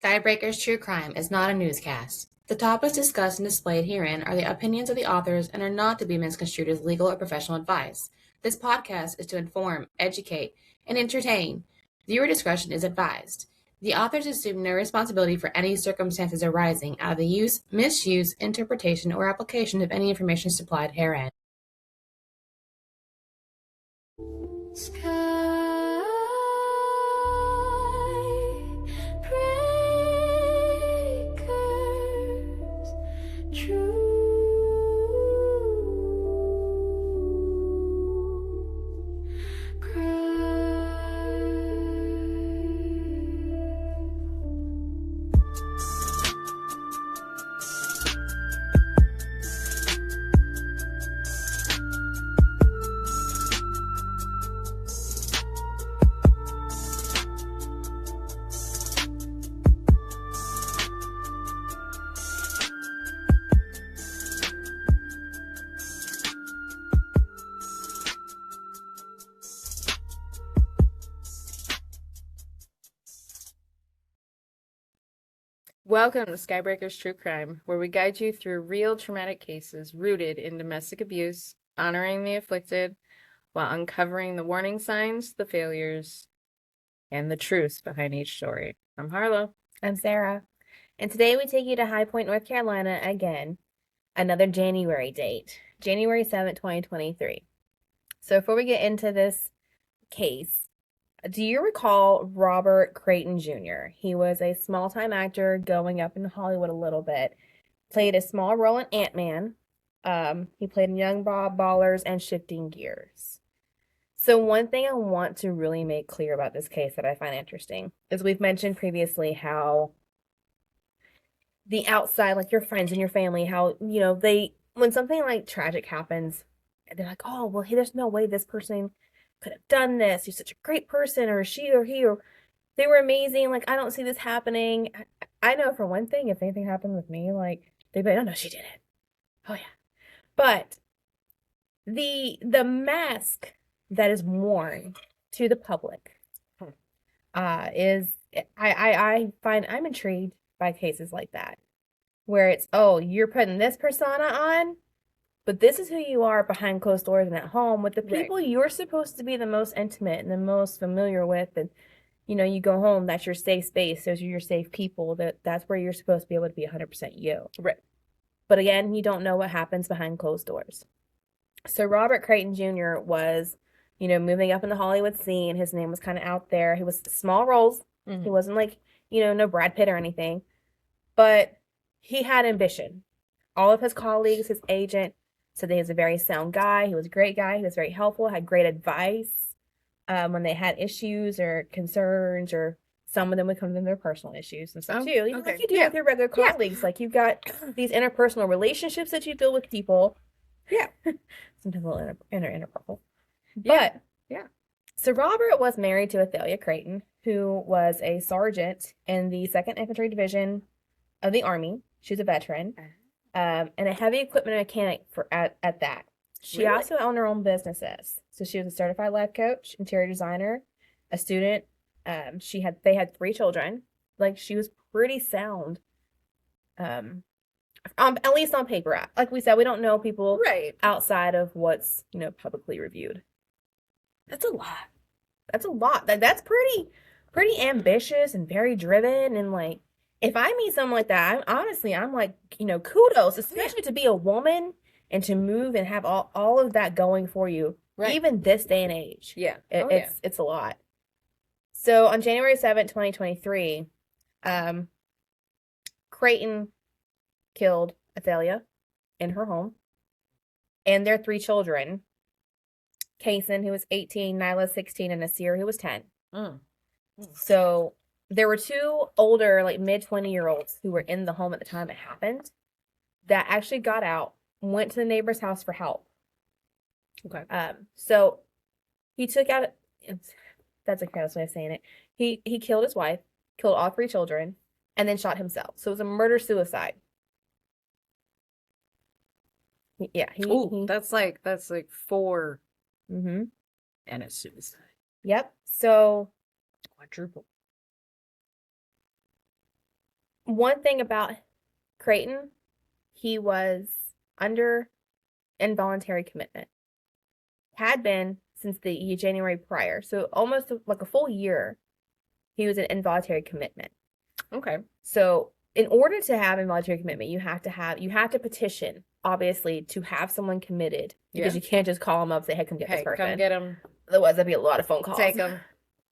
Skybreaker's True Crime is not a newscast. The topics discussed and displayed herein are the opinions of the authors and are not to be misconstrued as legal or professional advice. This podcast is to inform, educate, and entertain. Viewer discretion is advised. The authors assume no responsibility for any circumstances arising out of the use, misuse, interpretation, or application of any information supplied herein. Welcome to Skybreaker's True Crime, where we guide you through real traumatic cases rooted in domestic abuse, honoring the afflicted, while uncovering the warning signs, the failures, and the truth behind each story. I'm Harlow. I'm Sarah. And today we take you to High Point, North Carolina again. Another January date, January 7th, 2023. So before we get into this case, do you recall Robert Creighton Jr.? He was a small-time actor going up in Hollywood a little bit. Played a small role in Ant-Man. He played in Young Bob, Ballers, and Shifting Gears. So one thing I want to really make clear about this case that I find interesting is we've mentioned previously how the outside, like your friends and your family, how, when something like tragic happens, they're like, oh, well, there's no way this person could have done this. He's such a great person, or she or he, or they were amazing. Like, I don't see this happening. I know for one thing, if anything happened with me, like, they'd be like, oh no, she did it. Oh yeah. But the mask that is worn to the public is I find I'm intrigued by cases like that, where it's, oh, you're putting this persona on, but this is who you are behind closed doors and at home with the people you're supposed to be the most intimate and the most familiar with. And, you go home, that's your safe space. Those are your safe people. That's where you're supposed to be able to be 100% you. Right. But again, you don't know what happens behind closed doors. So Robert Creighton Jr. was, moving up in the Hollywood scene. His name was kind of out there. He was small roles. Mm-hmm. He wasn't like, no Brad Pitt or anything. But he had ambition. All of his colleagues, his agent, said that he was a very sound guy. He was a great guy. He was very helpful, had great advice when they had issues or concerns, or some of them would come to their personal issues and stuff too. Okay. Like you do with your regular colleagues. Like you've got these interpersonal relationships that you build with people. Yeah. Sometimes a little interpersonal. But, yeah. So Robert was married to Athalia Creighton, who was a sergeant in the 2nd Infantry Division of the Army. She was a veteran. And a heavy equipment mechanic at that. She also owned her own businesses. So she was a certified life coach, interior designer, a student. They had 3 children. Like, she was pretty sound. At least on paper. Like we said, we don't know people outside of what's, publicly reviewed. That's a lot. That's pretty ambitious and very driven, and like, if I meet someone like that, I'm like, kudos, especially to be a woman and to move and have all of that going for you, even this day and age. Yeah. It's a lot. So on January 7th, 2023, Creighton killed Athalia in her home and their 3 children, Kaysen, who was 18, Nyla, 16, and Nasir, who was 10. So there were 2 older, like mid-20-year-olds who were in the home at the time it happened that actually got out, went to the neighbor's house for help. Okay. So he took out, that's a careless way of saying it. He killed his wife, killed all 3 children, and then shot himself. So it was a murder-suicide. Yeah. That's like 4. Mm-hmm. And it's suicide. Yep. So quadruple. One thing about Creighton, he was under involuntary commitment. Had been since the January prior. So almost like a full year, he was in involuntary commitment. Okay. So in order to have involuntary commitment, you have to petition, obviously, to have someone committed. Because Yeah. you can't just call them up and say, hey, come get this Hey, person. come get him. Otherwise, that'd be a lot of phone calls. Take him.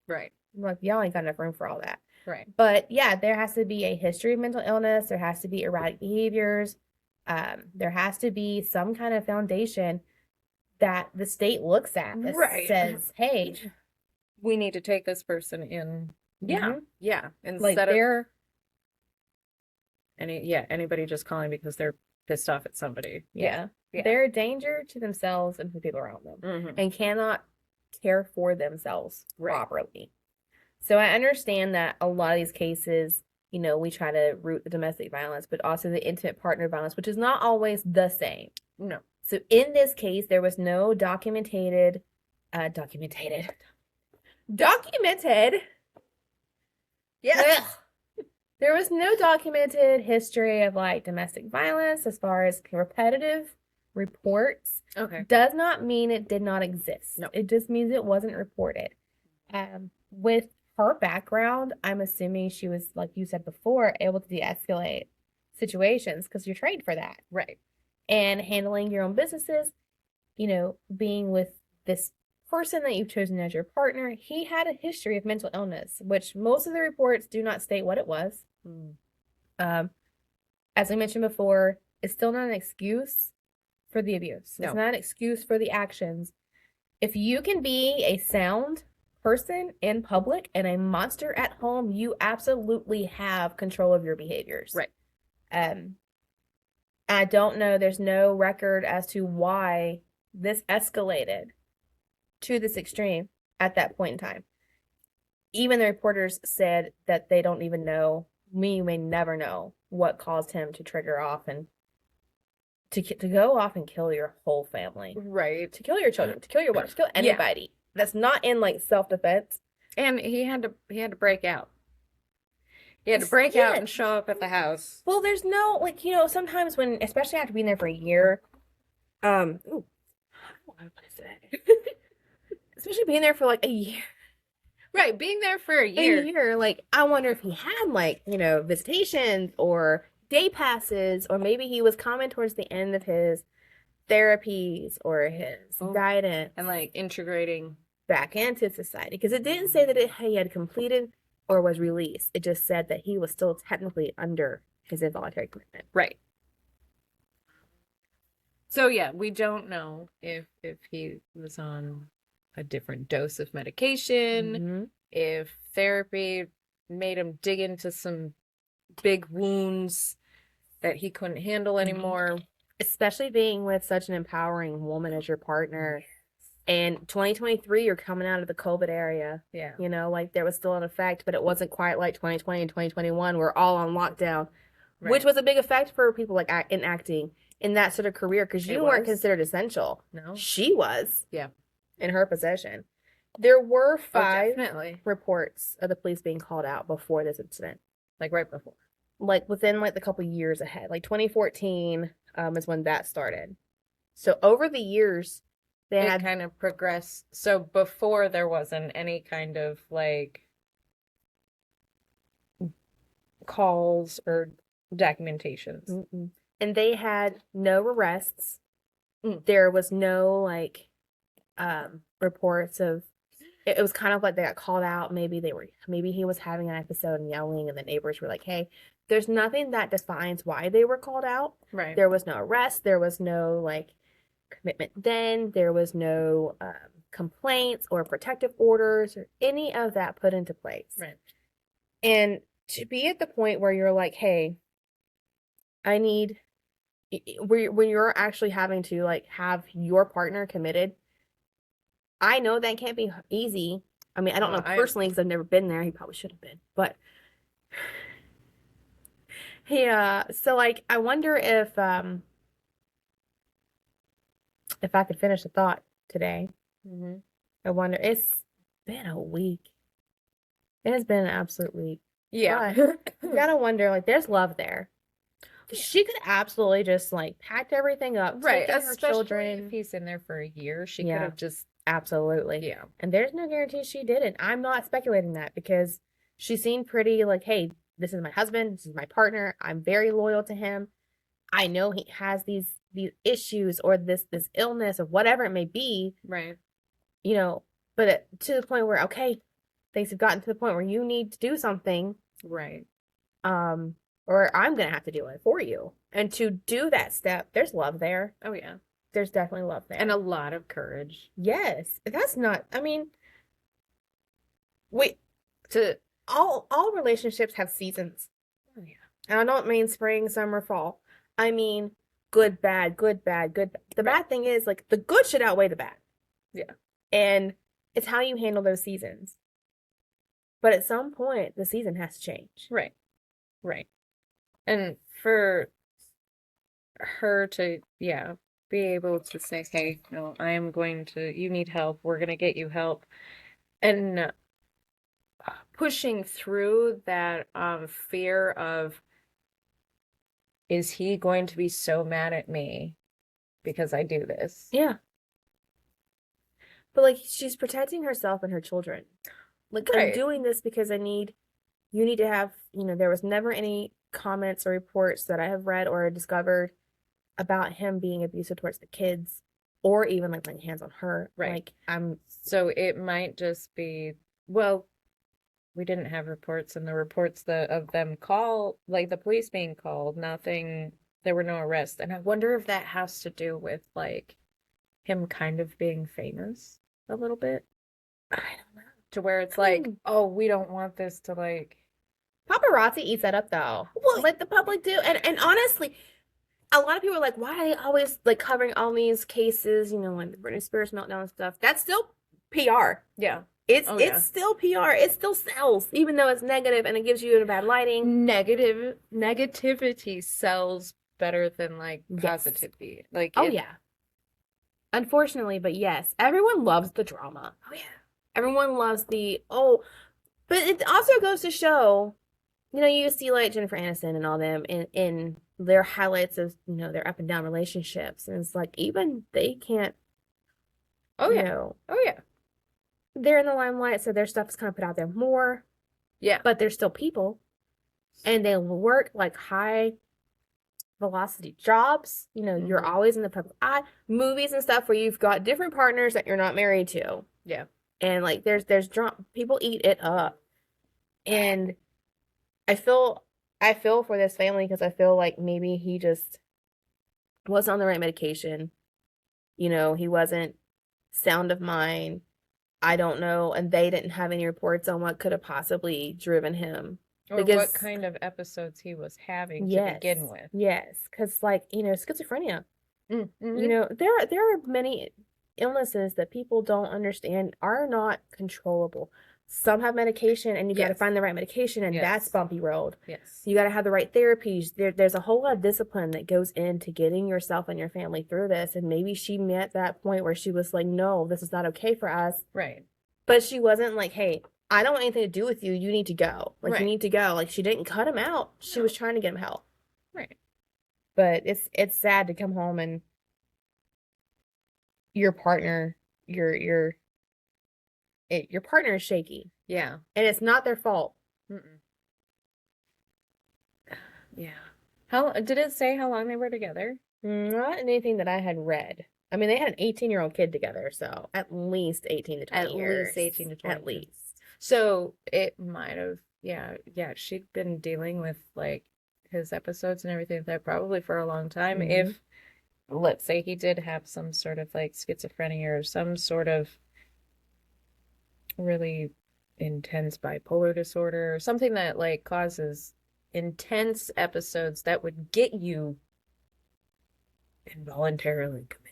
Right. I'm like, y'all ain't got enough room for all that. Right. But yeah, there has to be a history of mental illness. There has to be erratic behaviors. There has to be some kind of foundation that the state looks at that Right. says, hey, We need to take this person in. Yeah. Mhm. Yeah. like Instead of they're anybody just calling because they're pissed off at somebody. yeah, Yeah. they're a danger to themselves and to the people around them Mhm. and cannot care for themselves Right. properly. So I understand that a lot of these cases, we try to root the domestic violence, but also the intimate partner violence, which is not always the same. No. So in this case, there was no documented. Yes. Ugh. There was no documented history of like domestic violence as far as repetitive reports. Okay. Does not mean it did not exist. No. It just means it wasn't reported. With her background, I'm assuming she was, like you said before, able to de-escalate situations because you're trained for that. Right. And handling your own businesses, being with this person that you've chosen as your partner, he had a history of mental illness, which most of the reports do not state what it was. As I mentioned before, it's still not an excuse for the abuse. No. It's not an excuse for the actions. If you can be a sound person in public and a monster at home, you absolutely have control of your behaviors. Right. I don't know, there's no record as to why this escalated to this extreme at that point in time. Even the reporters said that they don't even know, we may never know what caused him to trigger off and to go off and kill your whole family. Right. To kill your children, to kill your wife, to kill anybody. That's not in like self-defense. And he had to break out. He had to break out and show up at the house. Well, there's no sometimes when, especially after being there for a year, especially being there for like a year. Right, being there for a year. Like, I wonder if he had like, visitations or day passes, or maybe he was coming towards the end of his therapies or his guidance and like integrating back into society. Because it didn't say that he had completed or was released. It just said that he was still technically under his involuntary commitment. Right. So yeah, we don't know if he was on a different dose of medication, if therapy made him dig into some big wounds that he couldn't handle anymore. Especially being with such an empowering woman as your partner. In 2023, you're coming out of the COVID area. Yeah. Like there was still an effect, but it wasn't quite like 2020 and 2021. We're all on lockdown, Right. which was a big effect for people like in acting in that sort of career because you weren't considered essential. No. She was. Yeah. In her possession. There were 5 definitely. reports of the police being called out before this incident. Like right before. Like within like the couple years ahead. Like 2014 is when that started. So over the years, they It had kind of progressed. So before there wasn't any kind of like calls or documentations. Mm-mm. And they had no arrests. Mm. There was no like reports of it was kind of like they got called out. Maybe he was having an episode and yelling, and the neighbors were like, hey, there's nothing that defines why they were called out. Right. There was no arrest. There was no like commitment then. There was no complaints or protective orders or any of that put into place. Right. And to be at the point where you're like, hey, I need, when you're actually having to like have your partner committed, I know that can't be easy. I mean, I don't know personally because I've never been there. He probably should have been, but yeah. So like, I wonder if I could finish the thought today. I wonder. It's been a week. It has been an absolute week. Yeah. But you gotta wonder, like, there's love there. She could absolutely just like packed everything up, Right. taken her Especially children. if he's in there for a year, she could Yeah. have just, Absolutely. yeah. And there's no guarantee she didn't. I'm not speculating that because she seemed pretty like, hey, this is my husband, this is my partner. I'm very loyal to him. I know he has these issues or this illness or whatever it may be, Right. you know, but to the point where okay, things have gotten to the point where you need to do something, Right. or I'm gonna have to do it for you. And to do that step, there's love there. Oh, yeah. There's definitely love there. And a lot of courage. Yes, that's not. I mean, we To, all relationships have seasons. oh, yeah. And I don't mean spring, summer, fall. I mean good, bad, good, bad, good. The bad thing is like the good should outweigh the bad. Yeah. And it's how you handle those seasons. But at some point, the season has to change. Right. Right. And for her to, yeah, be able to say, hey, no, I am going to, you need help. We're going to get you help. And pushing through that fear of, is he going to be so mad at me because I do this? Yeah. But like she's protecting herself and her children. Like I'm Right. doing this because you need to have, there was never any comments or reports that I have read or discovered about him being abusive towards the kids or even like laying hands on her. Right. Like I'm So it might just be, well, we didn't have reports, and the reports of them like the police being called, nothing, there were no arrests. And I wonder if that has to do with like him kind of being famous a little bit, I don't know. to where it's like, Hmm. oh, we don't want this to like, Paparazzi eats that up though. Well- Let the public do. And honestly, a lot of people are like, why are they always like covering all these cases, like the Britney Spears meltdown and stuff? That's still PR. yeah, It's Oh, yeah. it's still PR. It still sells, even though it's negative and it gives you a bad lighting. negativity sells better than like Yes. positivity. Like, Oh yeah. Unfortunately, but yes, everyone loves the drama. Oh yeah. Everyone loves but it also goes to show, you see like Jennifer Aniston and all them in their highlights of, their up and down relationships. And it's like, even they can't, Oh you yeah. know, Oh yeah. they're in the limelight, so their stuff is kind of put out there more, Yeah. but they're still people. And they work like high velocity jobs. You're Mhm. always in the public eye. Movies and stuff where you've got different partners that you're not married to. Yeah. And like there's drama, people eat it up. And I feel for this family because I feel like maybe he just wasn't on the right medication. He wasn't sound of mind. I don't know. And they didn't have any reports on what could have possibly driven him. Or Because- what kind of episodes he was having to begin with. Yes. Because like, schizophrenia. Mhm. There are many illnesses that people don't understand are not controllable. Some have medication and you got to Yes. find the right medication and Yes. that's bumpy road. Yes. You got to have the right therapies. There's a whole lot of discipline that goes into getting yourself and your family through this. And maybe she met that point where she was like, no, this is not okay for us. Right. But she wasn't like, hey, I don't want anything to do with you. You need to go. Like, Right. you need to go. Like, she didn't cut him out. She was trying to get him help. Right. But it's sad to come home and your partner, your partner is shaky. Yeah. And it's not their fault. Mm-mm. Yeah. How did it say how long they were together? Not anything that I had read. I mean, they had an 18-year-old kid together, so at least 18 to 20 At years. least 18 to 20 At least. So it might have, yeah, she'd been dealing with like his episodes and everything like that probably for a long time. Mhm. If, let's say, he did have some sort of like schizophrenia or some sort of really intense bipolar disorder or something that like causes intense episodes that would get you involuntarily committed.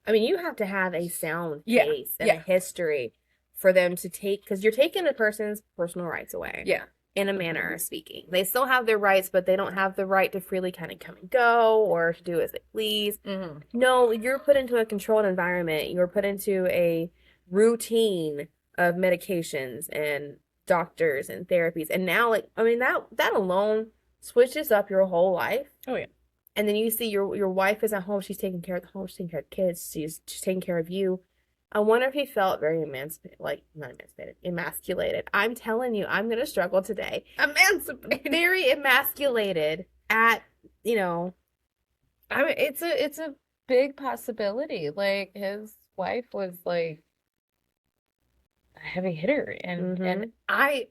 I mean, you have to have a sound Yeah, case and yeah. a history for them to take, because you're taking a person's personal rights away. Yeah. In a manner of speaking. They still have their rights, but they don't have the right to freely kind of come and go or to do as they please. Mm-hmm. No, you're put into a controlled environment. You're put into a routine of medications and doctors and therapies. And now, like, I mean, that alone switches up your whole life. Oh, yeah. And then you see your wife is at home, she's taking care of the home, she's taking care of the kids, she's taking care of you. I wonder if he felt very emasculated. I'm telling you, I'm gonna struggle today. Emancipated. Very emasculated at, you know. I mean, it's a big possibility. Like, his wife was like a heavy hitter, and I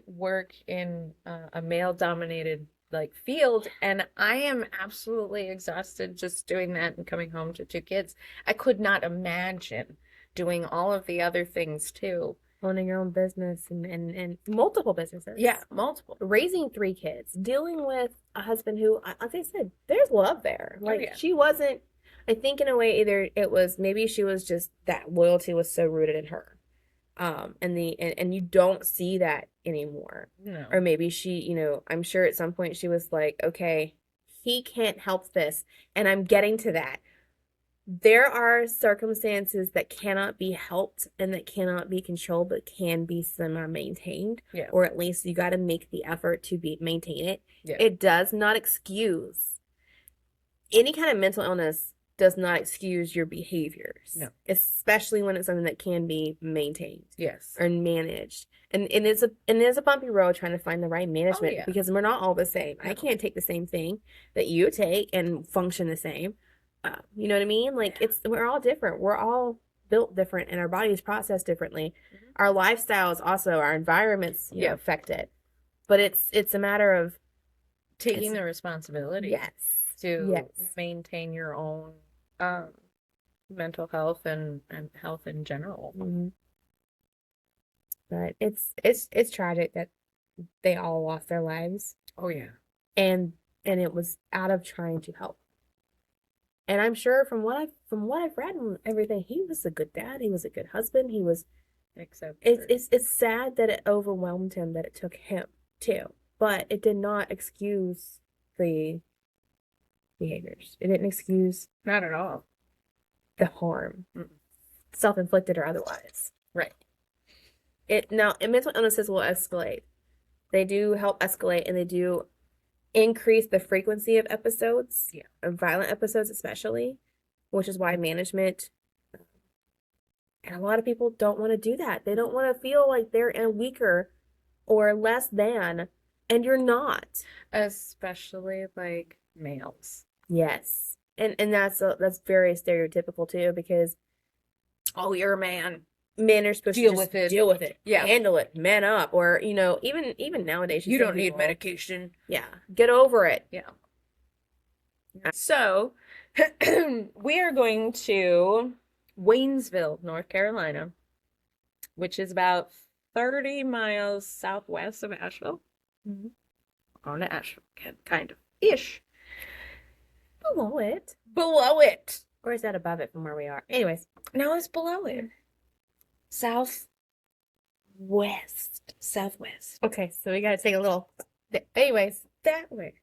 work in a male dominated like field, and I am absolutely exhausted just doing that and coming home to 2 kids. I could not imagine doing all of the other things too. Owning your own business and multiple businesses. Yeah, multiple. Raising 3 kids, dealing with a husband who, as I said, there's love there. Like, yeah. she wasn't, I think in a way, either it was, maybe she was just, that loyalty was so rooted in her. And you don't see that anymore. No. Or maybe she, you know, I'm sure at some point she was like, okay, he can't help this, and I'm getting to that. There are circumstances that cannot be helped and that cannot be controlled, but can be semi-maintained. Yeah. Or at least you got to make the effort to maintain it. Yeah. It does not excuse any kind of mental illness. Does not excuse your behaviors. No. Especially when it's something that can be maintained. Yes. Or managed. And it's a bumpy road trying to find the right management, yeah. because we're not all the same. No. I can't take the same thing that you take and function the same. You know what I mean? Like, we're all different. We're all built different, and our bodies process differently. Our lifestyles also, our environments, you know, affect it. But it's a matter of taking the responsibility. Yes. To maintain your own mental health and health in general. Mm-hmm. But it's tragic that they all lost their lives. Oh yeah. And it was out of trying to help. And I'm sure from what I've read and everything, he was a good dad, he was a good husband, he was. Except it's sad that it overwhelmed him, that it took him too. But it did not excuse the behaviors. It didn't excuse not at all the harm, self-inflicted or otherwise. Right. Mental illnesses will escalate. They do help escalate, and they do increase the frequency of episodes, of violent episodes especially, which is why management, and a lot of people don't want to do that. They don't want to feel like they're a weaker or less than, and you're not. Especially like males. Yes. And that's very stereotypical too, because you're a man. Men are supposed to just deal with it. Yeah. Handle it. Man up. Or, you know, even nowadays you don't need medication. Yeah. Get over it. Yeah. So we are going to Waynesville, North Carolina, which is about 30 miles southwest of Asheville. On to Asheville, kind of ish. Below it. Below it. Or is that above it from where we are? Anyways. No, it's below it. Southwest. Okay, so we gotta take a little. Anyways, that way.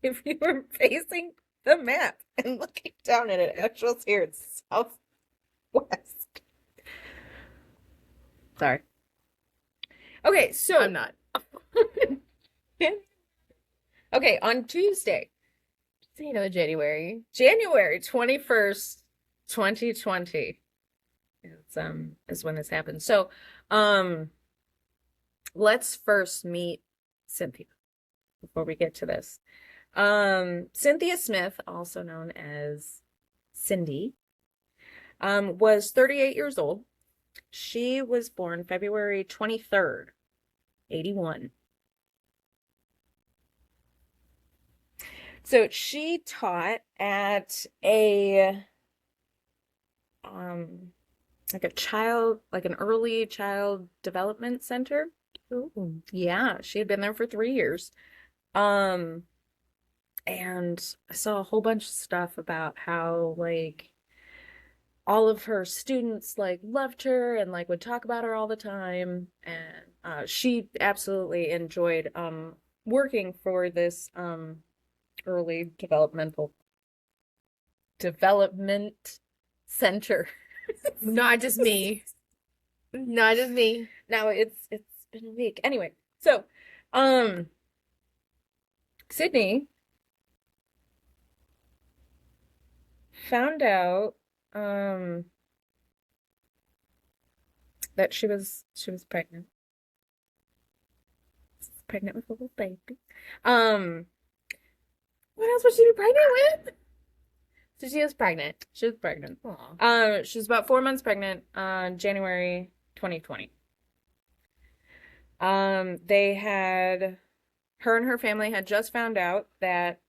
If you were facing the map and looking down at it, Asheville's here. It's southwest. Sorry. Okay, so I'm not. Okay, on Tuesday, So, you know, January 21st, 2020 is when this happened. So, let's first meet Cynthia before we get to this. Cynthia Smith, also known as Cindy, was 38 years old. She was born February 23rd, 81. So she taught at an early child development center. Ooh. Yeah, she had been there for 3 years. And I saw a whole bunch of stuff about how like all of her students like loved her and like would talk about her all the time. And she absolutely enjoyed working for this early development center. Not just me. Not just me. No, it's been a week. Anyway, so Sydney found out that she was pregnant. Pregnant with a little baby. What else was she pregnant with? So she was pregnant. She was pregnant. Aw. She was about 4 months pregnant on January 2020. Her and her family had just found out that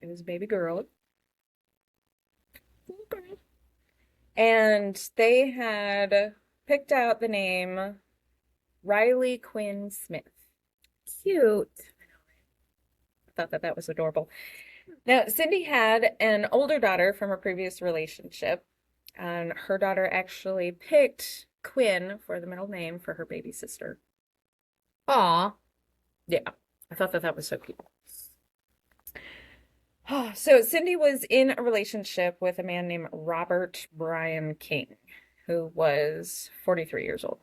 it was a baby girl. And they had picked out the name Riley Quinn Smith. Cute. I thought that was adorable. Now, Cindy had an older daughter from a previous relationship, and her daughter actually picked Quinn for the middle name for her baby sister. Aw. Yeah, I thought that was so cute. So Cindy was in a relationship with a man named Robert Brian King, who was 43 years old.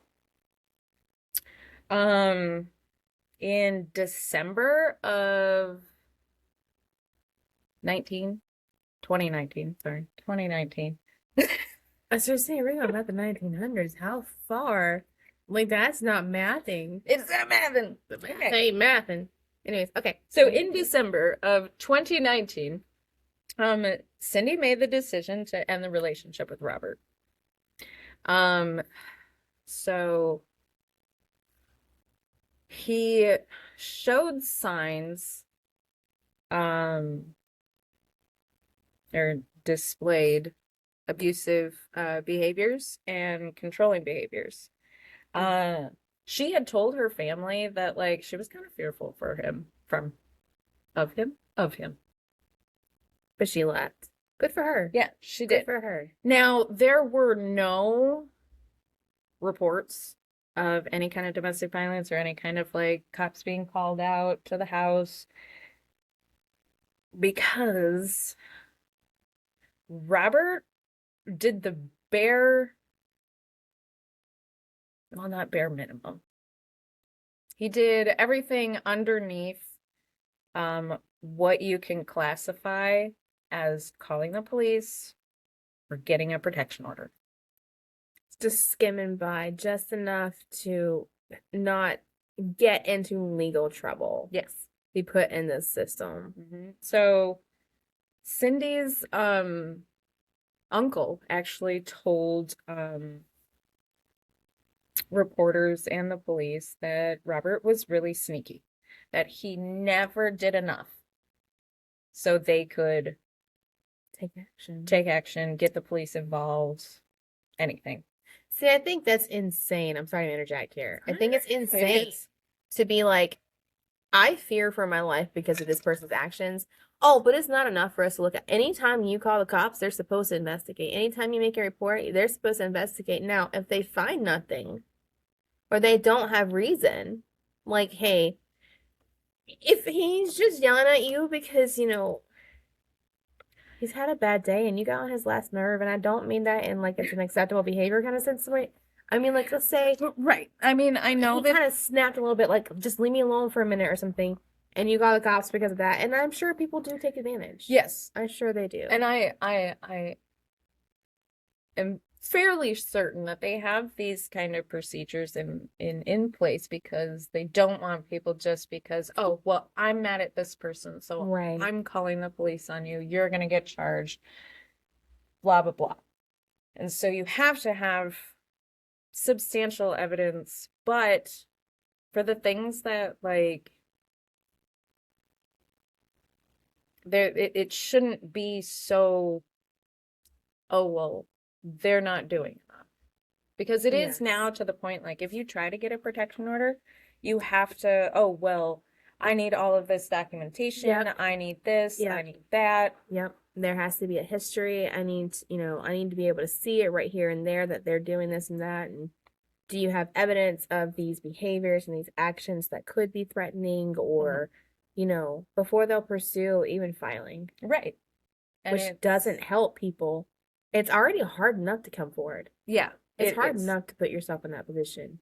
In December of 2019. I started saying, we're going about the 1900s. How far? Like, that's not mathing. It's not mathing. Math ain't mathing. Anyways, okay. So in December of 2019, Cindy made the decision to end the relationship with Robert. So he showed signs, or displayed abusive behaviors and controlling behaviors. She had told her family that like she was kind of fearful for him of him. But she left. Good for her. Yeah, she Good did. for her. Now, there were no reports of any kind of domestic violence or any kind of like cops being called out to the house because Robert did the not bare minimum. He did everything underneath what you can classify as calling the police or getting a protection order. Just skimming by just enough to not get into legal trouble. Yes. Be put in this system. So Cindy's uncle actually told reporters and the police that Robert was really sneaky, that he never did enough so they could Take action. get the police involved, anything. See, I think that's insane. I'm sorry to interject here. I think it's insane is. to be like, I fear for my life because of this person's actions. Oh, but it's not enough for us to look at. Anytime you call the cops, they're supposed to investigate. Anytime you make a report, they're supposed to investigate. Now, if they find nothing or they don't have reason, like, hey, if he's just yelling at you because, he's had a bad day and you got on his last nerve, and I don't mean that in like it's an acceptable behavior kind of sense. I mean, like, let's say Right. I mean, I know he that kind of snapped a little bit, like, just leave me alone for a minute or something, and you got the cops because of that. And I'm sure people do take advantage. yes. I'm sure they do. And I am fairly certain that they have these kind of procedures in place because they don't want people just because, oh, well, I'm mad at this person, so Right. I'm calling the police on you. You're going to get charged, blah, blah, blah. And so you have to have substantial evidence, but for the things that, like, it shouldn't be so, oh, well, they're not doing enough. Because it is Yes. now to the point, like, if you try to get a protection order, you have to, oh, well, I need all of this documentation. Yep. I need this. Yep. I need that. Yep. There has to be a history. I need to be able to see it right here and there that they're doing this and that. And do you have evidence of these behaviors and these actions that could be threatening or, before they'll pursue even filing, Right. And which doesn't help people. It's already hard enough to come forward. Yeah. It's It hard is. enough to put yourself in that position.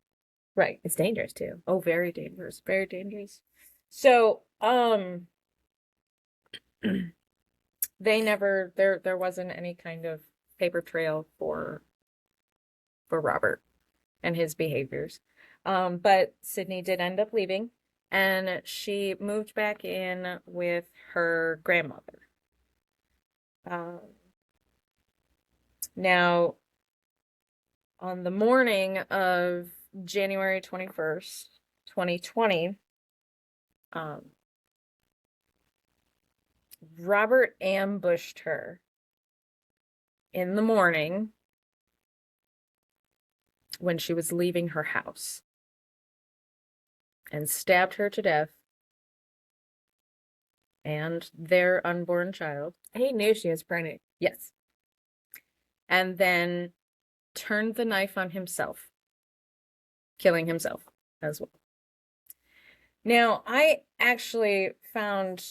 Right. It's dangerous too. Oh, very dangerous. Very dangerous. So, they never there wasn't any kind of paper trail for Robert and his behaviors. But Sydney did end up leaving, and she moved back in with her grandmother. Now, on the morning of January 21st, 2020, Robert ambushed her in the morning when she was leaving her house and stabbed her to death and their unborn child. He knew she was pregnant. Yes. And then turned the knife on himself, killing himself as well. Now, I actually found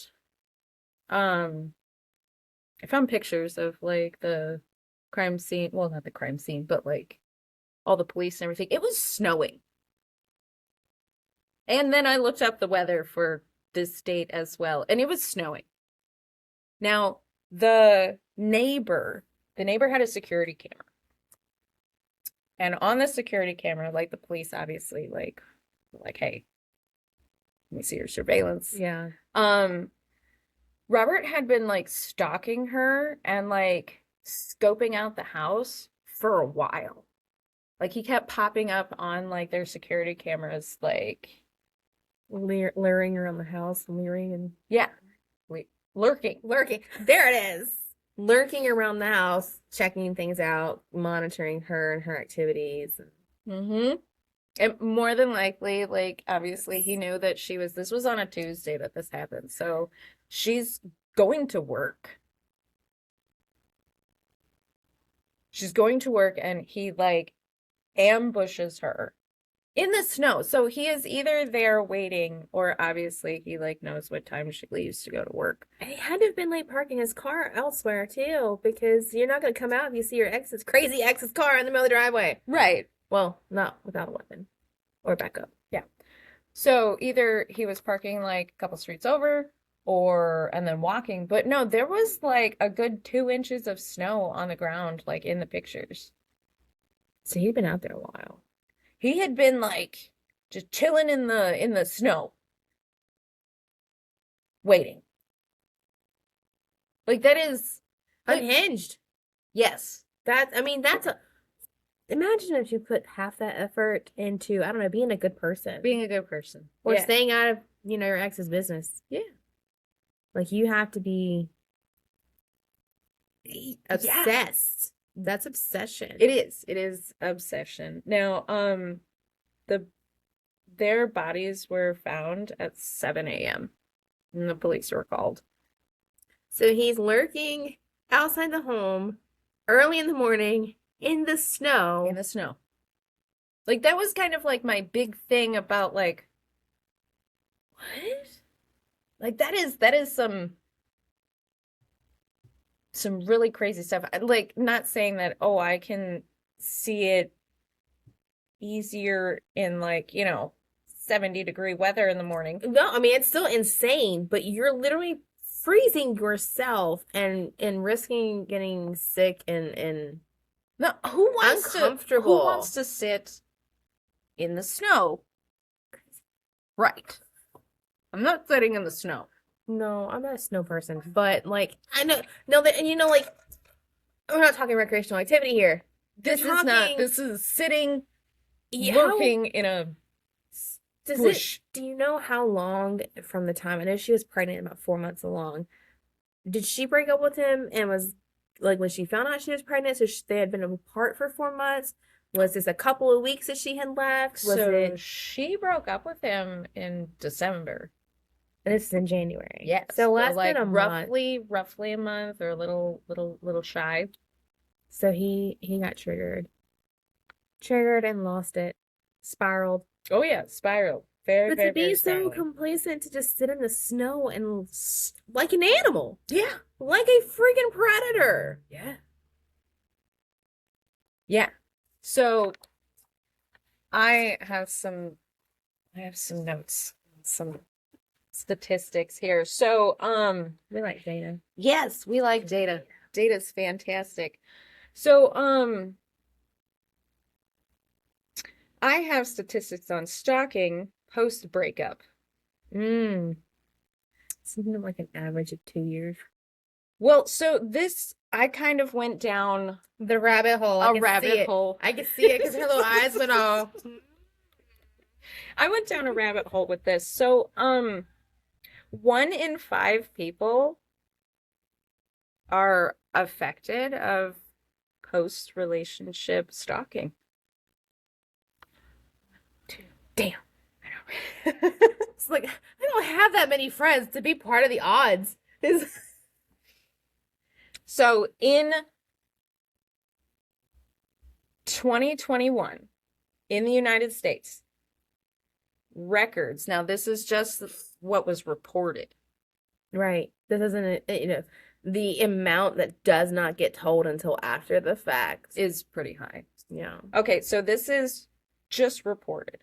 pictures of like the crime scene. Well, not the crime scene, but like all the police and everything. It was snowing. And then I looked up the weather for this date as well, and it was snowing. Now, the neighbor had a security camera. And on the security camera, like the police obviously like, hey, let me see your surveillance. Yeah. Robert had been like stalking her and like scoping out the house for a while. Like he kept popping up on like their security cameras, like Luring around the house, leering and yeah, lurking. There it is. Lurking around the house, checking things out, monitoring her and her activities. Mm-hmm. And more than likely, like obviously he knew that this was on a Tuesday that this happened. So she's going to work. She's going to work and he like ambushes her in the snow. So he is either there waiting or obviously he like knows what time she leaves to go to work. He had to have been like parking his car elsewhere too, because you're not going to come out if you see your crazy ex's car in the middle of the driveway. Right. Well, not without a weapon or backup. Yeah. So either he was parking like a couple streets over and then walking, but no, there was like a good 2 inches of snow on the ground, like in the pictures. So he'd been out there a while. He had been like just chilling in the snow, waiting. Like that is Unhinged. Yes. Imagine if you put half that effort into, I don't know, being a good person. Being a good person. Or Yeah. staying out of, your ex's business. Yeah. Like you have to be obsessed. That's obsession. It is obsession. Now, their bodies were found at 7 a.m. and the police were called. So he's lurking outside the home early in the morning in the snow. In the snow. Like that was kind of like my big thing about like what? Like that is some really crazy stuff. Like not saying that I can see it easier in like, 70-degree weather in the morning. No, I mean it's still insane, but you're literally freezing yourself and risking getting sick and No, who wants uncomfortable. Who wants to sit in the snow? Right. I'm not sitting in the snow. No, I'm not a snow person, but like I know that, and like we're not talking recreational activity here. This is sitting, Yeah, working in a bush. Do you know how long from the time? I know she was pregnant about 4 months along. Did she break up with him and was like when she found out she was pregnant? So they had been apart for 4 months. Was this a couple of weeks that she had left? She broke up with him in December. And this is in January. Yes. So less than a month. Roughly a month or a little shy. So he got triggered and lost it, spiraled. Oh yeah, spiraled. Very, but very, to be very so spirally. complacent to just sit in the snow and like an animal. Yeah. Like a freaking predator. Yeah. Yeah. So I have some notes, some statistics here. So, We like data. yes, we like data. Data's fantastic. So, I have statistics on stalking post breakup. Something like an average of 2 years. Well, so this, I kind of went down The rabbit hole. a rabbit hole. I can see it because her little eyes went off. I went down a rabbit hole with this. So, 1 in 5 people are affected of post-relationship stalking. Damn. It's like, I don't have that many friends to be part of the odds. So in 2021, in the United States, records, now this is just what was reported. Right. This isn't, the amount that does not get told until after the fact. Is pretty high. Yeah. Okay, so this is just reported.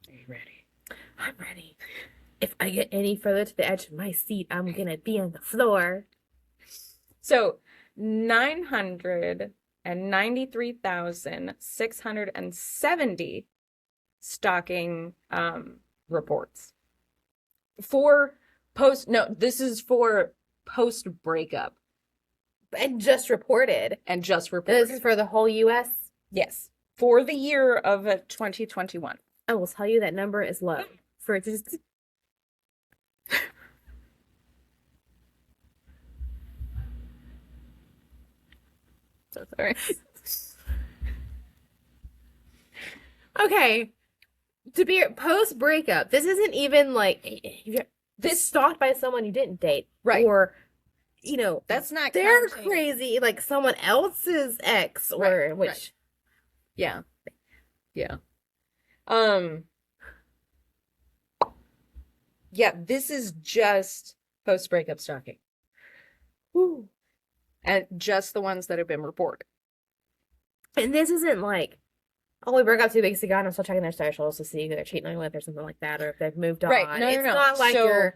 Are you ready? I'm ready. If I get any further to the edge of my seat, I'm gonna be on the floor. So 993,670 stalking reports for this is for post breakup And just reported. and just This reported. is for the whole US. Yes, for the year of 2021. I will tell you that number is low. For just So sorry. okay. To be post breakup, this isn't even like this stalked by someone you didn't date. Right. Or That's not they're counting. crazy, like someone else's ex, or Right, which right. Yeah. Yeah, this is just post breakup stalking. whew. And just the ones that have been reported. And this isn't like, oh, we broke up 2 weeks ago and I'm still checking their socials to see who they're cheating on with or something like that, or if they've moved on. Right. No, it's no. not like So-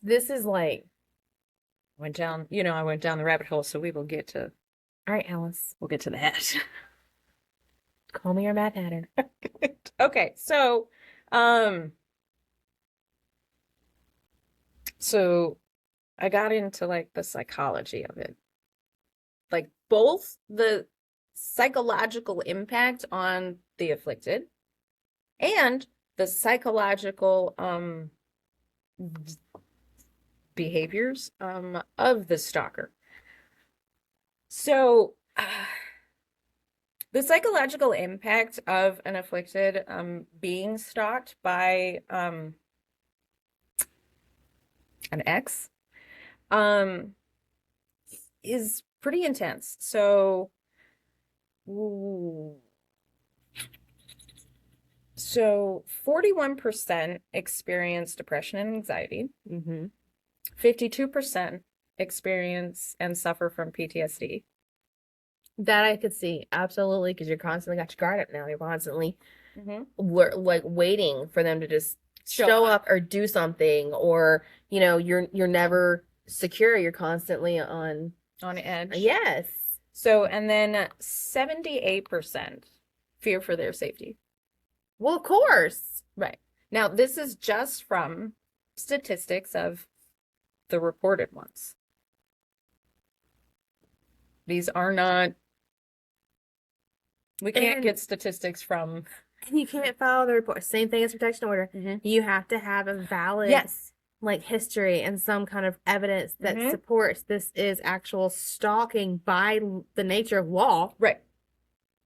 this is like, I went down the rabbit hole, so we'll get to all right, Alice, that. call me your Mad Hatter. Okay, so I got into like the psychology of it. Like both the psychological impact on the afflicted and the psychological behaviors of the stalker. So the psychological impact of an afflicted being stalked by an ex is pretty intense. So 41% experience depression and anxiety. 52% experience and suffer from PTSD. That I could see, absolutely, because you're constantly got your guard up now. You're constantly like waiting for them to just show up or do something, or you're never secure. You're constantly on edge. Yes. So, and then 78% fear for their safety. Well, of course. Right. Now, this is just from statistics of the reported ones. These are not, we can't And- get statistics from. And you can't file the report. Same thing as protection order. You have to have a valid like history and some kind of evidence that supports this is actual stalking by the nature of law. Right.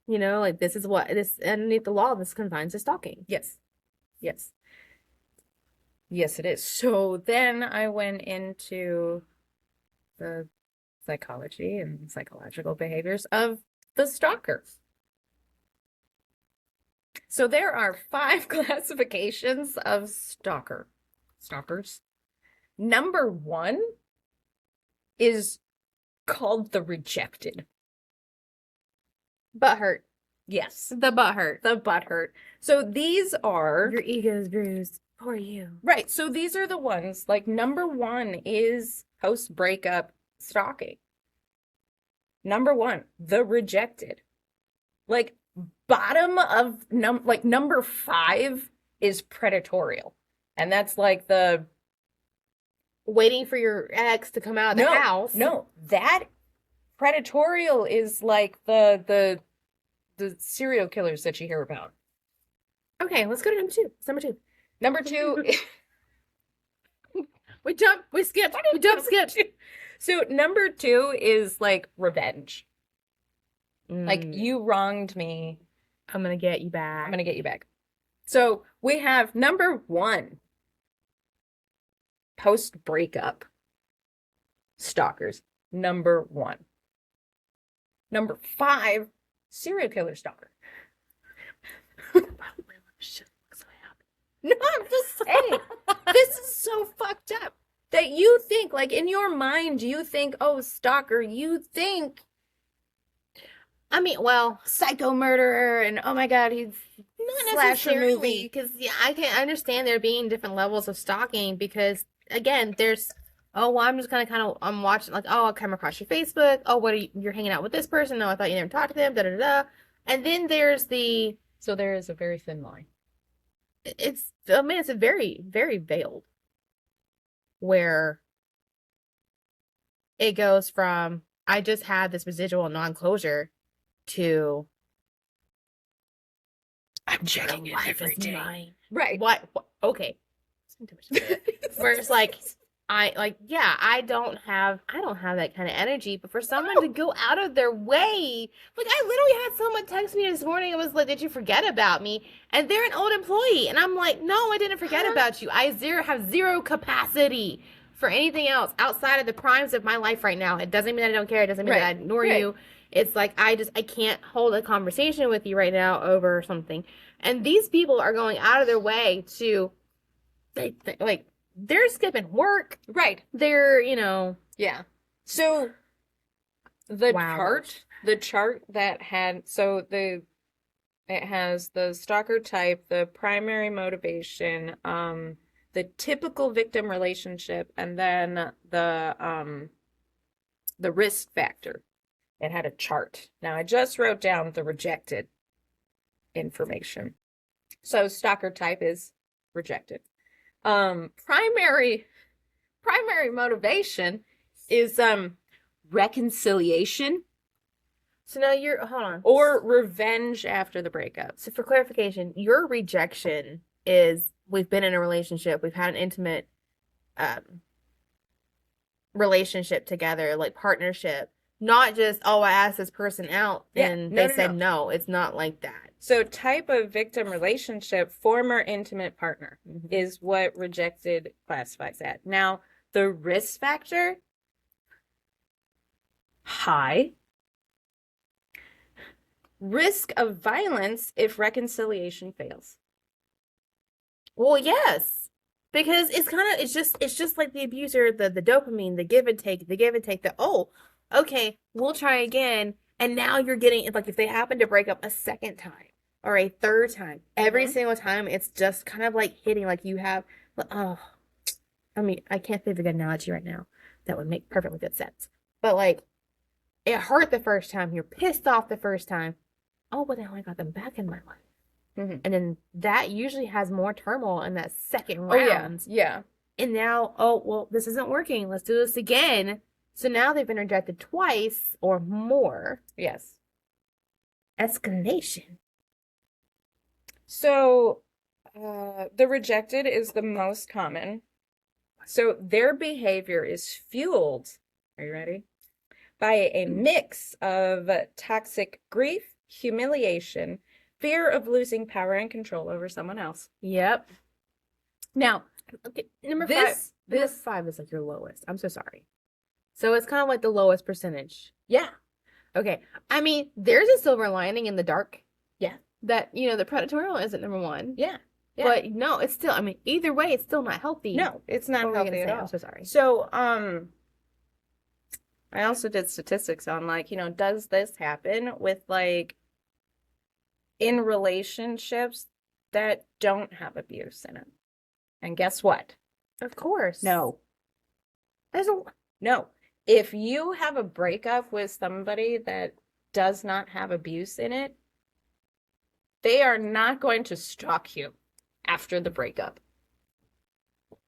Like this is what this underneath the law, this confines to stalking. Yes. Yes. Yes, it is. So then I went into the psychology and psychological behaviors of the stalker. So there are 5 classifications of stalkers. Number 1 is called the rejected. Butt hurt. Yes, The butt hurt. the butt hurt. So these are Your ego's bruised. Poor you. right. So these are the ones. Like number one is post breakup stalking. Number one, the rejected. Like bottom of number 5 is predatorial, and that's like the Waiting for your ex to come out of the house. No, that predatorial is like the serial killers that you hear about. Okay, let's go to number 2. It's number 2. Number 2, We skipped. Skipped. so number 2 is like revenge. Like Mm, you wronged me, I'm gonna get you back. I'm gonna get you back. So we have number 1, post breakup stalkers. Number 1. Number 5, serial killer stalker. No, I'm just saying, this is so fucked up that you think, like in your mind, you think, oh, stalker, you think I mean, well, psycho murderer, and oh my god, he's not slasher necessarily, movie. because yeah, I can understand there being different levels of stalking because again, there's well, I'm just gonna I'm watching like, oh, I'll come across your Facebook. Oh, what are you're hanging out with this person? No, I thought you never talked to them. Da da da. And then there's So there is a very thin line. I mean, it's a very very veiled where it goes from I just had this residual non-closure to I'm checking your life is mine. Right. What? Okay. Where it's like I don't have that kind of energy, but for someone to go out of their way, like I literally had someone text me this morning and was like, "Did you forget about me?" And they're an old employee, and I'm like, "No, I didn't forget about you. I have zero capacity for anything else outside of the primes of my life right now. It doesn't mean that I don't care. It doesn't mean that I ignore you. It's like I can't hold a conversation with you right now over something." And these people are going out of their way to they're skipping work. Right. They're, Yeah. So the Wow. chart that had it has the stalker type, the primary motivation, the typical victim relationship, and then the risk factor. It had a chart. Now I just wrote down the rejected information. So stalker type is rejected. Primary motivation is reconciliation So now hold on. or revenge after the breakup. So for clarification, your rejection is we've been in a relationship, we've had an intimate relationship together, like partnership, not just, oh, I asked this person out and they said no. It's not like that. So type of victim relationship, former intimate partner is what rejected classifies at. Now, the risk factor, high. Risk of violence if reconciliation fails. Well, yes. Because it's just like the abuser, the dopamine, the give and take, okay, we'll try again. And now you're getting, like, if they happen to break up a second time or a third time, every single time, it's just kind of like hitting, like you have, oh, I mean, I can't think of a good analogy right now that would make perfectly good sense. But, like, it hurt the first time. You're pissed off the first time. Oh, but now I got them back in my life. Mm-hmm. And then that usually has more turmoil in that second round. Oh, yeah. And now, oh, well, this isn't working. Let's do this again. So now they've been rejected twice or more. Yes. Escalation. So the rejected is the most common. So their behavior is fueled, are you ready? By a mix of toxic grief, humiliation, fear of losing power and control over someone else. Yep. Now, Okay, number this 5 is like your lowest. I'm so sorry. So it's kind of like the lowest percentage. yeah. Okay. I mean, there's a silver lining in the dark. Yeah. That, the predatorial isn't number 1. Yeah. Yeah. But no, it's still, I mean, either way, it's still not healthy. No, it's not What were you healthy gonna at say? all. I'm so sorry. So, I also did statistics on, like, does this happen with, like, in relationships that don't have abuse in it. And guess what? Of course. No. No. If you have a breakup with somebody that does not have abuse in it, they are not going to stalk you after the breakup.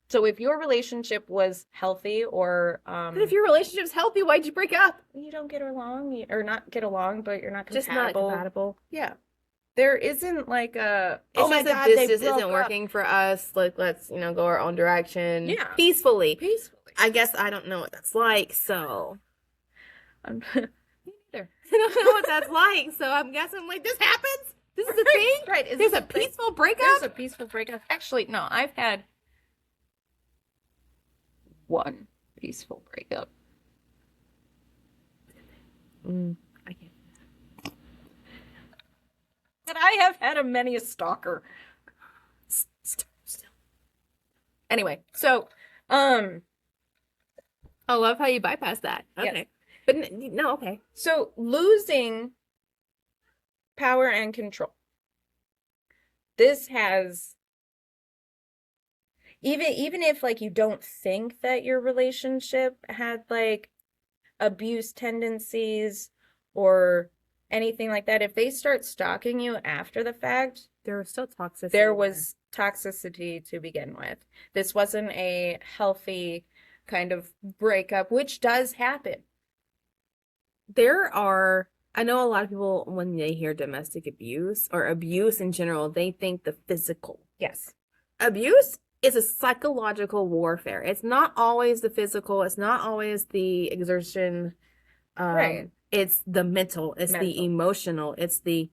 So if your relationship was healthy or But if your relationship's healthy, why'd you break up? you don't get along or not get along, but you're not Just compatible. not compatible. Yeah. There isn't like a It's oh my just that God, this they just broke isn't up. working for us. Like, let's, go our own direction. Yeah. Peacefully. Peacefully. I guess I don't know what that's like, so. Me neither. I don't know what that's like, so I'm guessing, like, this happens? This is a thing? Right. There's a peaceful breakup? There's a peaceful breakup. Actually, no, I've had one peaceful breakup. I can't. But I have had a many a stalker. Still. Anyway, so I love how you bypass that. Yes. Okay. But no, okay. so losing power and control. This has even if like you don't think that your relationship had like abuse tendencies or anything like that, if they start stalking you after the fact, There was still toxicity. there was toxicity to begin with. This wasn't a healthy kind of breakup, which does happen. I know a lot of people, when they hear domestic abuse or abuse in general, they think the physical. Yes. Abuse is a psychological warfare. It's not always the physical. It's not always the exertion. Right. It's the mental. It's the emotional. It's the,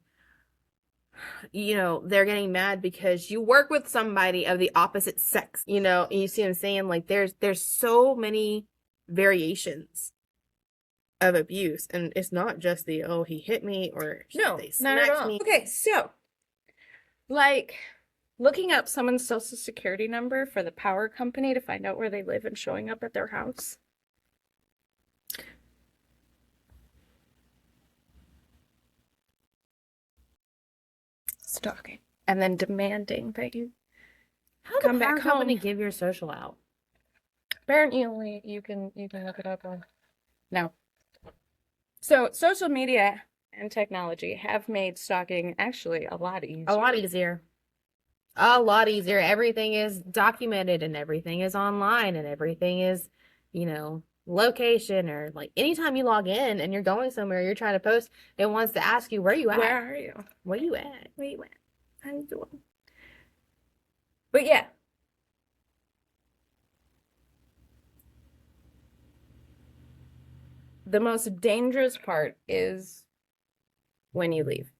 they're getting mad because you work with somebody of the opposite sex. You see what I'm saying? Like there's so many variations of abuse, and it's not just the he hit me or No, they not at smacked all. me. Okay, so like looking up someone's social security number for the power company to find out where they live and showing up at their house. Stalking. And then demanding that you How come the back power company home. give your social out? Apparently you can look it up on no. So social media and technology have made stalking actually a lot easier. A lot easier. A lot easier. Everything is documented and everything is online and everything is, location, or like anytime you log in and you're going somewhere, you're trying to post, it wants to ask you, where you at? Where are you? Where you at? Where you at? How you doing? But yeah. The most dangerous part is when you leave.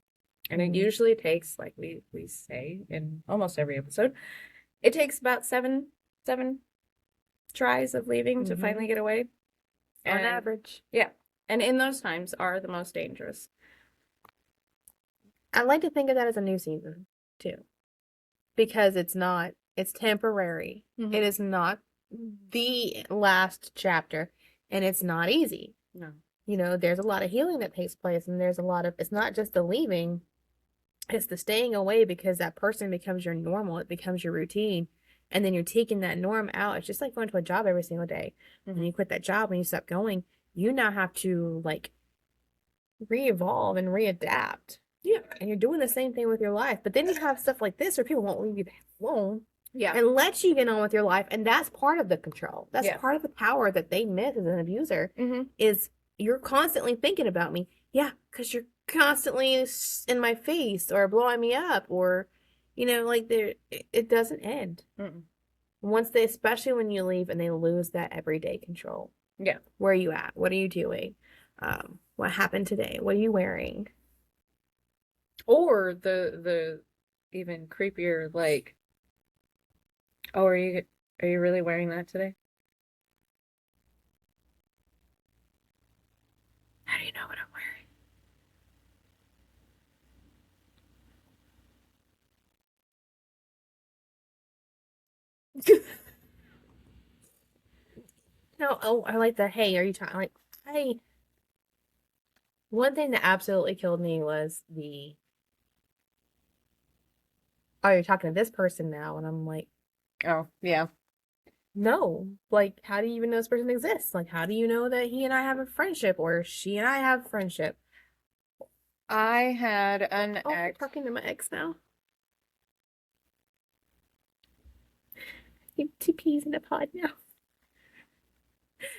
And it usually takes, like we say in almost every episode, it takes about seven tries of leaving to finally get away. On And- average. Yeah. And in those times are the most dangerous. I like to think of that as a new season too, because it's temporary. Mhm. It is not the last chapter, and it's not easy. No. There's a lot of healing that takes place, and it's not just the leaving, it's the staying away, because that person becomes your normal, it becomes your routine, and then you're taking that norm out. It's just like going to a job every single day. When you quit that job, when you stop going, you now have to like re-evolve and readapt. Yeah. And you're doing the same thing with your life. But then you have stuff like this where people won't leave you alone Yeah. and let you get on with your life. And that's part of the control. That's Yeah. part of the power that they miss as an abuser, Mm-hmm. is you're constantly thinking about me. Yeah, because you're constantly in my face or blowing me up, or, it doesn't end. Mm-mm. Especially when you leave and they lose that everyday control. Yeah. Where are you at? What are you doing? What happened today? What are you wearing? Or the even creepier, like, oh, are you really wearing that today? How do you know what I'm wearing? No, I like the, hey, are you trying? Like, hey. One thing that absolutely killed me was the oh, you're talking to this person now. And I'm like, Oh, yeah. no. Like, how do you even know this person exists? Like, how do you know that he and I have a friendship or she and I have a friendship? I had an Oh, I'm ex. talking to my ex now. You have two peas in a pod now.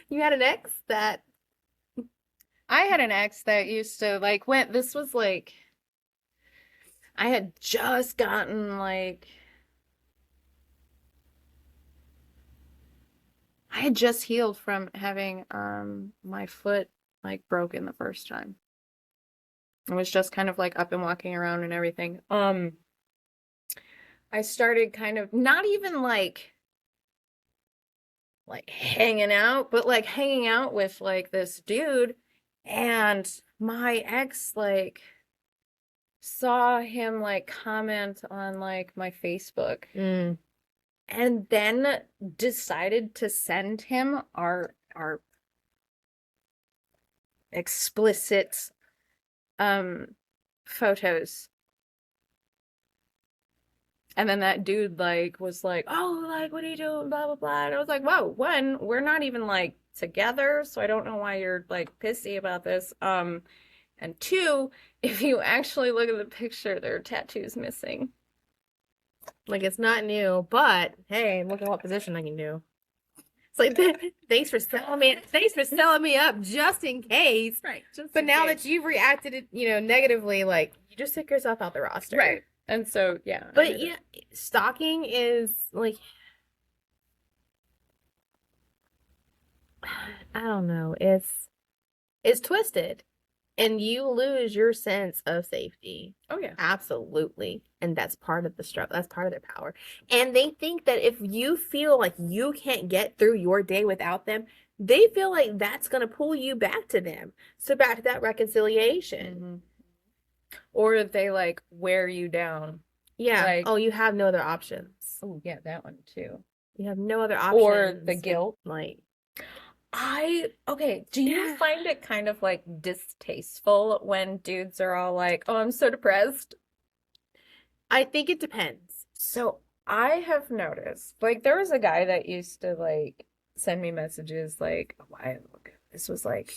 You had an ex that I had an ex that used to like when this was like I had just gotten like I had just healed from having my foot like broken the first time. I was just kind of like up and walking around and everything. I started kind of not even like hanging out, but like hanging out with like this dude, and my ex like saw him like comment on like my Facebook and then decided to send him our explicit photos. And then that dude like was like, "Oh, like what are you doing? Blah blah blah." And I was like, "Whoa, one, we're not even like together, so I don't know why you're like pissy about this. And two, if you actually look at the picture, there are tattoos missing." like it's not new, but hey, look at what position I can do. It's like thanks for selling me up just in case. Right. Just But in now case. that you've reacted, negatively, like you just took yourself out the roster. Right. And so yeah. But yeah, stalking is like I don't know. It's twisted. And you lose your sense of safety. Oh yeah. Absolutely. And that's part of the struggle. That's part of their power. And they think that if you feel like you can't get through your day without them, they feel like that's going to pull you back to them. So back to that reconciliation. Mhm. Or if they like wear you down. Yeah. Like- oh, you have no other options. Oh yeah, that one too. You have no other options. Or the guilt. Like, Do you find it kind of like distasteful when dudes are all like, "Oh, I'm so depressed"? I think it depends. So I have noticed, like, there was a guy that used to like send me messages like a while ago. This was like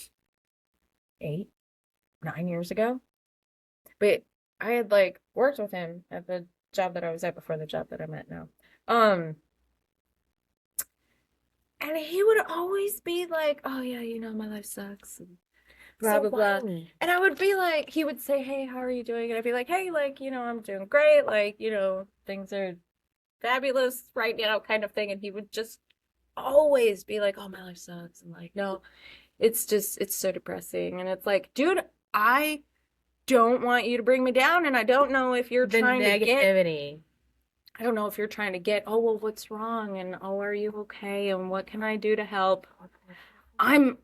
8, 9 years ago. But I had like worked with him at the job that I was at before the job that I'm at now. And he would always be like, "Oh yeah, my life sucks," and blah So blah blah. why? And I would be like, he would say, "Hey, how are you doing?" And I'd be like, "Hey, like, I'm doing great. Like, things are fabulous right now," kind of thing. And he would just always be like, "Oh, my life sucks." And like, no, it's so depressing. And it's like, dude, I don't want you to bring me down. And I don't know if you're The trying to get, negativity. I don't know if you're trying to get, "Oh, well, what's wrong?" And, "Oh, are you okay? And what can I do to help?" I'm,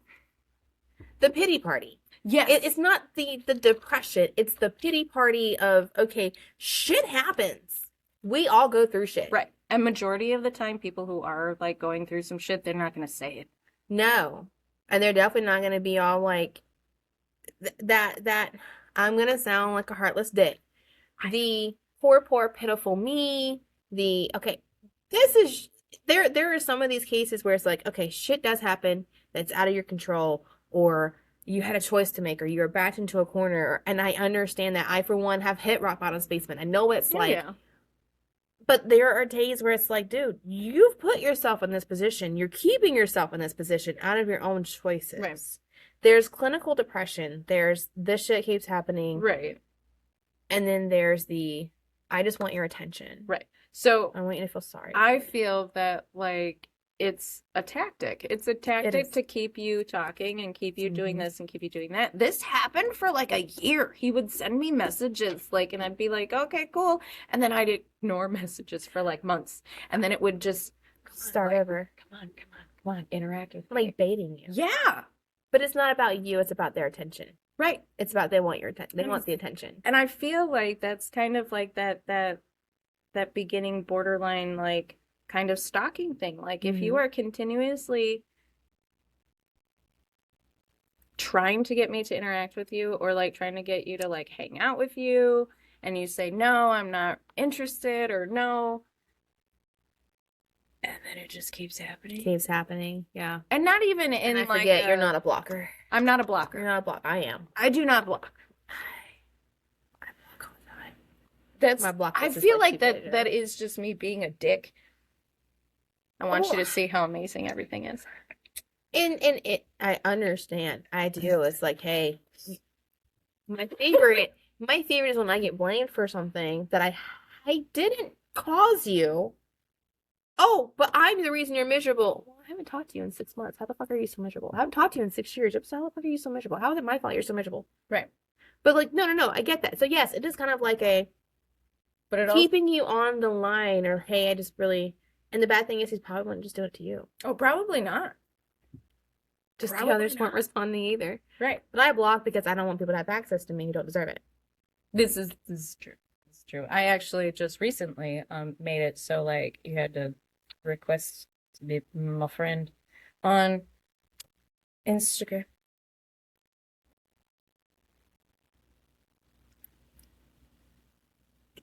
The pity party. yes. It's not the depression. It's the pity party of, okay, shit happens. We all go through shit. Right. And majority of the time, people who are like going through some shit, they're not going to say it. No. And they're definitely not going to be all like, that I'm going to sound like a heartless dick. The poor, pitiful me. Okay, there are some of these cases where it's like, okay, shit does happen that's out of your control, or you had a choice to make, or you're backed into a corner. And I understand that. I, for one, have hit rock bottom basement. I know what it's like. Yeah. But there are days where it's like, dude, you've put yourself in this position. You're keeping yourself in this position out of your own choices. Right. There's clinical depression. There's this shit keeps happening. Right. And then there's I just want your attention. Right. So I want you to feel sorry. I feel that like it's a tactic. It's a tactic is. to keep you talking and keep you doing Mhm. this and keep you doing that. This happened for like a year. He would send me messages like, and I'd be like, "Okay, cool." And then I'd ignore messages for like months. And then it would just Start like, over. Come on, interact with me. Like baiting you. Yeah. But it's not about you. It's about their attention. Right. It's about they want your attention. They want the attention. And I feel like that's kind of like that beginning borderline like kind of stalking thing. Like if you are continuously trying to get me to interact with you, or like trying to get you to like hang out with you and you say, no, I'm not interested, or no. And then it just keeps happening. Keeps happening. Yeah. And not even And in I like forget you're not a blocker. I'm not a You're blocker. not a blocker. I am. I do not block. I block all the time. That's My block I list is, feel like, like super that big. that is just me being a dick. I want you Oh. to see how amazing everything is. And it, I understand. I do. It's like, hey, my favorite is when I get blamed for something that I didn't cause you. Oh, but I'm the reason you're miserable. Well, I haven't talked to you in 6 months. How the fuck are you so miserable? I haven't talked to you in 6 years. So how the fuck are you so miserable? How is it my fault you're so miserable? Right. But like, no, I get that. So yes, it is kind of like a But it also keeping you on the line, or hey, I just really. And the bad thing is, he's probably wouldn't just do it to you. probably not. Just the Probably others weren't not. responding either. Right. But I block because I don't want people to have access to me who don't deserve it. This is true. It's true. I actually just recently made it so like you had to request to be my friend on Instagram.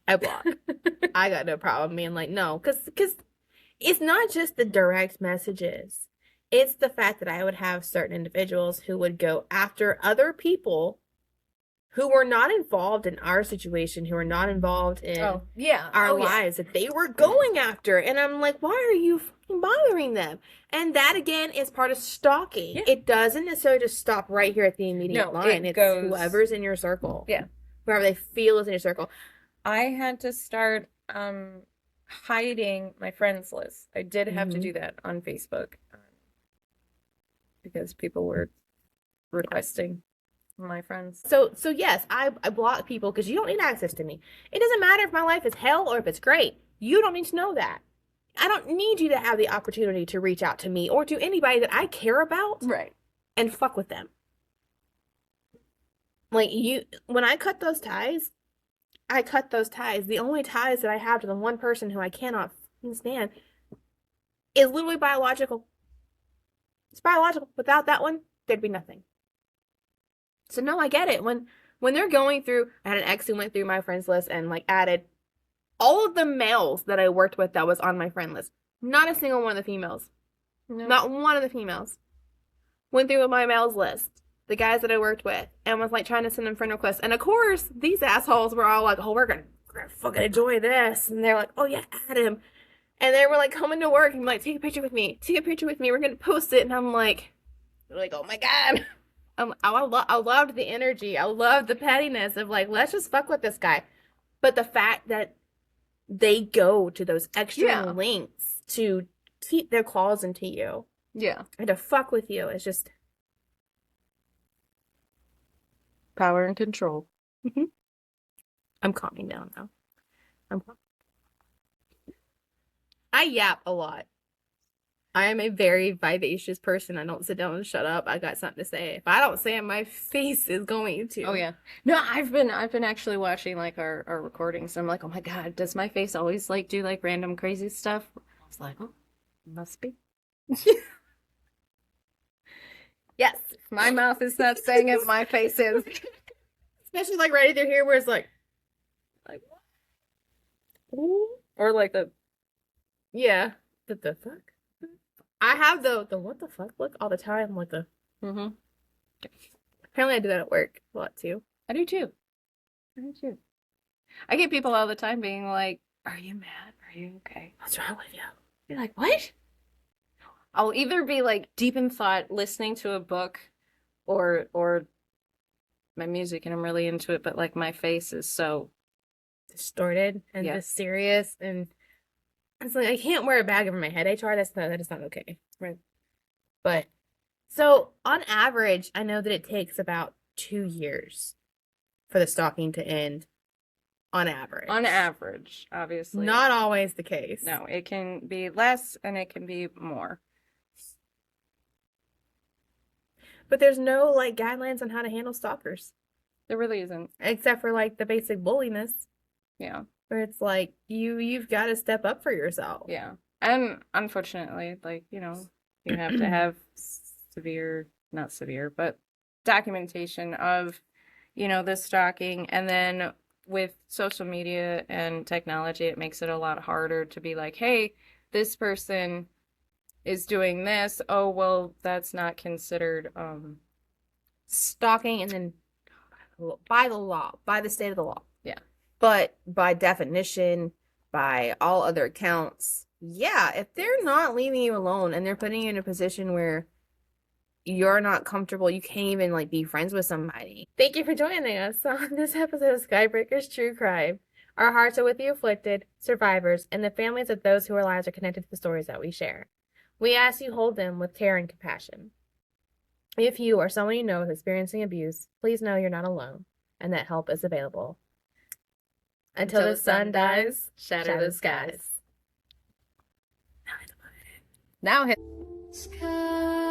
I block. I got no problem being like, no, because it's not just the direct messages. It's the fact that I would have certain individuals who would go after other people who were not involved in our situation, who were not involved in Oh, yeah. our Oh, yeah. lives that they were going after. And I'm like, why are you fucking bothering them? And that again is part of stalking. Yeah. It doesn't necessarily just stop right here at the immediate No, line. it It's goes- whoever's in your circle. Yeah. Whoever they feel is in your circle. I had to start hiding my friends list. I did have to Mhm. do that on Facebook because people were requesting my friends. So yes, I block people because you don't need access to me. It doesn't matter if my life is hell or if it's great. You don't need to know that. I don't need you to have the opportunity to reach out to me or to anybody that I care about Right. and fuck with them. Like when I cut those ties, I cut those ties. The only ties that I have to the one person who I cannot fucking stand is literally biological. It's biological. Without that one, there'd be nothing. So no, I get it. When they're going through, I had an ex who went through my friends list and like added all of the males that I worked with that was on my friend list. Not a single one of the females. No. Not one of the females. Went through my males list, the guys that I worked with, and was like trying to send them friend requests. And of course, these assholes were all like, oh, we're gonna fucking enjoy this. And they're like, oh yeah, add him. And they were like coming to work and like, take a picture with me. Take a picture with me. We're gonna post it. And I'm like, oh my God. I loved the energy. I loved the pettiness of like, let's just fuck with this guy. But the fact that they go to those extra Yeah. lengths to keep their claws into you Yeah. and to fuck with you is just Power and control. I'm calming down now. I yap a lot. I am a very vivacious person. I don't sit down and shut up. I got something to say. If I don't say it, my face is going to. Oh yeah. No, I've been actually watching like our recordings. I'm like, oh my God, does my face always like do like random crazy stuff? I was like, oh, must be. Yes. My mouth is not saying it, my face is. Especially like right through here where it's like what? Ooh. Or like the Yeah. The fuck? I have the what the fuck look all the time. Like the mm-hmm. apparently I do that at work a lot too. I do too. I get people all the time being like, are you mad? Are you okay? What's wrong with you? Be like, what? I'll either be like deep in thought listening to a book or my music and I'm really into it, but like my face is so Distorted and Yeah. just serious, and it's like I can't wear a bag over my head. HR, that is not okay. Right. But so on average, I know that it takes about 2 years for the stalking to end. On average. on average, obviously. Not always the case. No, it can be less and it can be more. But there's no like guidelines on how to handle stalkers, There really isn't. except for like the basic bulliness, Yeah. where it's like you've got to step up for yourself. Yeah. And unfortunately, like, you have to have not severe, but documentation of, the stalking. And then with social media and technology, it makes it a lot harder to be like, hey, this person is doing this. Oh, well, that's not considered Stalking, and then by the law, by the state of the law. Yeah. But by definition, by all other accounts, yeah, if they're not leaving you alone and they're putting you in a position where you're not comfortable, you can't even like be friends with somebody. Thank you for joining us on this episode of Skybreakers True Crime. Our hearts are with the afflicted, survivors, and the families of those whose lives are connected to the stories that we share. We ask you hold them with care and compassion. If you or someone you know is experiencing abuse, please know you're not alone and that help is available. Until the sun dies, shatter the skies. Now hit. Sky.